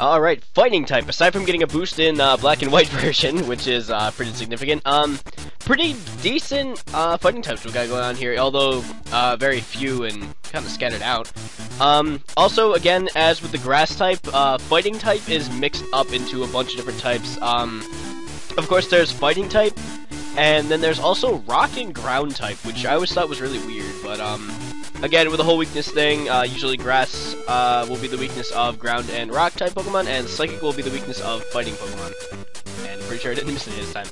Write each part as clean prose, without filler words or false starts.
Alright, fighting type. Aside from getting a boost in black and white version, which is pretty significant, pretty decent fighting types we got going on here, although very few and kind of scattered out. Also, again, as with the grass type, fighting type is mixed up into a bunch of different types. Of course, there's fighting type, and then there's also rock and ground type, which I always thought was really weird, but again, with the whole weakness thing, usually grass will be the weakness of ground and rock type Pokemon, and psychic will be the weakness of fighting Pokemon. And I'm pretty sure I didn't miss it this time.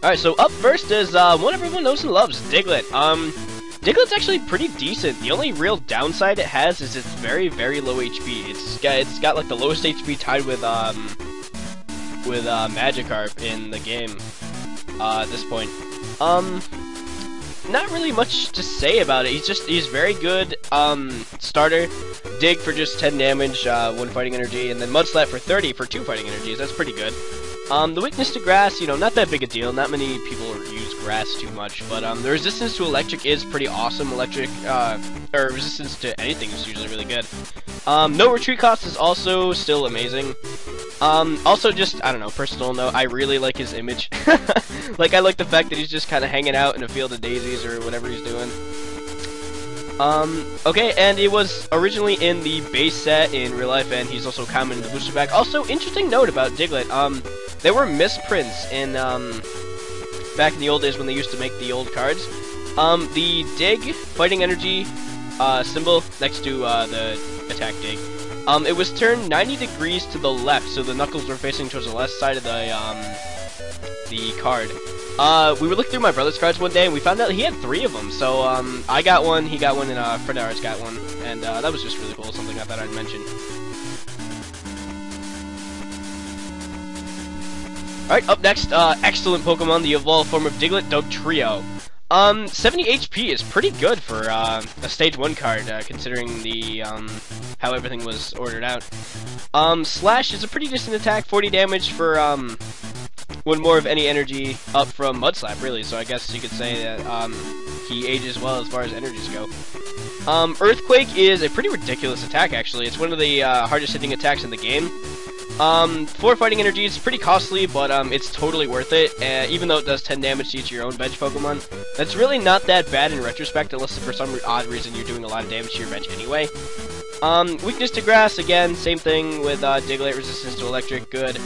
Alright, so up first is one everyone knows and loves, Diglett. Diglett's actually pretty decent. The only real downside it has is it's very, very low HP. It's got like the lowest HP tied with Magikarp in the game at this point. Not really much to say about it. He's very good starter. Dig for just 10 damage, 1 fighting energy, and then Mudslap for 30 for 2 fighting energies. That's pretty good. The weakness to grass, you know, not that big a deal. Not many people use grass too much, but the resistance to electric is pretty awesome. Electric, or resistance to anything is usually really good. No retreat cost is also still amazing. Also just, I don't know, personal note, I really like his image. Like, I like the fact that he's just kind of hanging out in a field of daisies or whatever he's doing. Okay, and it was originally in the base set in real life, and he's also common in the booster pack. Also, interesting note about Diglett, there were misprints in, back in the old days when they used to make the old cards. The Dig fighting energy, symbol next to, the attack Dig, it was turned 90 degrees to the left, so the knuckles were facing towards the left side of the card. We were looking through my brother's cards one day, and we found out he had 3 of them, so, I got one, he got one, and a friend of ours got one, and, that was just really cool, something I thought I'd mention. Alright, up next, excellent Pokemon, the evolved form of Diglett, Dugtrio. 70 HP is pretty good for, a Stage 1 card, considering the, how everything was ordered out. Slash is a pretty decent attack, 40 damage for, 1 more of any energy up from Mudslap, really, so I guess you could say that, he ages well as far as energies go. Earthquake is a pretty ridiculous attack, actually. It's one of the, hardest hitting attacks in the game. 4 fighting energy is pretty costly, but it's totally worth it, even though it does 10 damage to each of your own bench Pokemon. That's really not that bad in retrospect, unless for some odd reason you're doing a lot of damage to your bench anyway. Weakness to grass, again, same thing with Diglett, resistance to electric, good.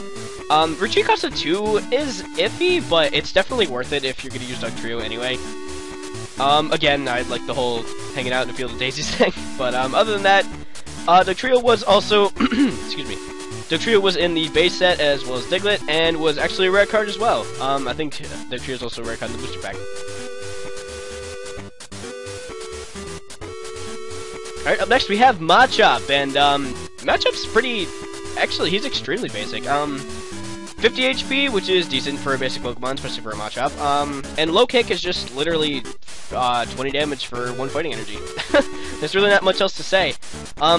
Retreat cost of 2 is iffy, but it's definitely worth it if you're going to use Dugtrio anyway. Again, I like the whole hanging out in the field of daisies thing, but other than that, Dugtrio was also, excuse me, Dugtrio was in the base set as well as Diglett, and was actually a rare card as well. I think Dugtrio is also a rare card in the booster pack. Alright, up next we have Machop, and Machop's pretty, actually he's extremely basic. 50 HP, which is decent for a basic Pokemon, especially for a Machop. And low kick is just literally 20 damage for 1 fighting energy. There's really not much else to say.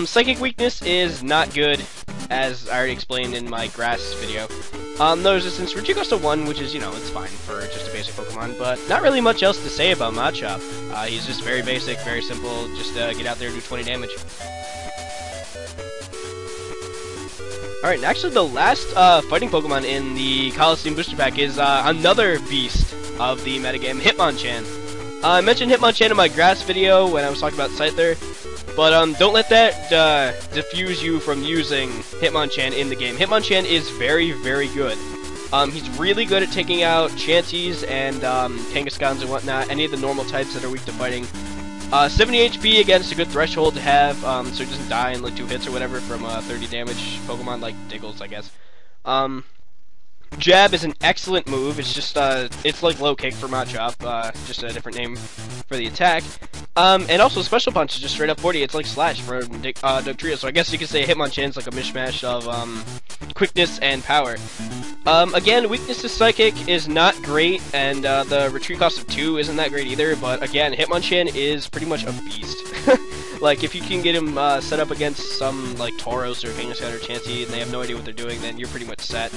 Psychic weakness is not good, as I already explained in my grass video. No resistance, retreat cost of 1, which is, you know, it's fine for just a basic Pokemon, but not really much else to say about Machop. He's just very basic, very simple, just get out there and do 20 damage. Alright, actually the last fighting Pokemon in the Colosseum booster pack is another beast of the metagame, Hitmonchan. I mentioned Hitmonchan in my grass video when I was talking about Scyther, but don't let that diffuse you from using Hitmonchan in the game. Hitmonchan is very, very good. He's really good at taking out Chanseys and Kangaskhans and whatnot, any of the normal types that are weak to fighting. 70 HP, again, it's a good threshold to have, so he doesn't die in like 2 hits or whatever from 30 damage Pokemon like Diggles, I guess. Jab is an excellent move. It's just it's like low kick for Machop, just a different name for the attack. And also Special Punch is just straight up 40. It's like Slash for Dugtrio, so I guess you could say Hitmonchan's like a mishmash of quickness and power. Again, weakness to Psychic is not great, and the retreat cost of 2 isn't that great either, but again, Hitmonchan is pretty much a beast. Like, if you can get him set up against some, like, Tauros or Kangaskhan or Chansey, and they have no idea what they're doing, then you're pretty much set.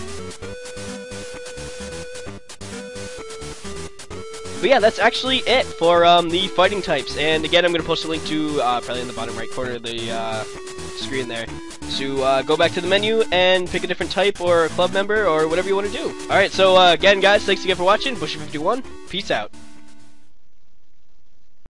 But yeah, that's actually it for the fighting types. And again, I'm going to post a link to, probably in the bottom right corner of the screen there, to go back to the menu and pick a different type or a club member or whatever you want to do. Alright, so again, guys, thanks again for watching. Bushy51, peace out.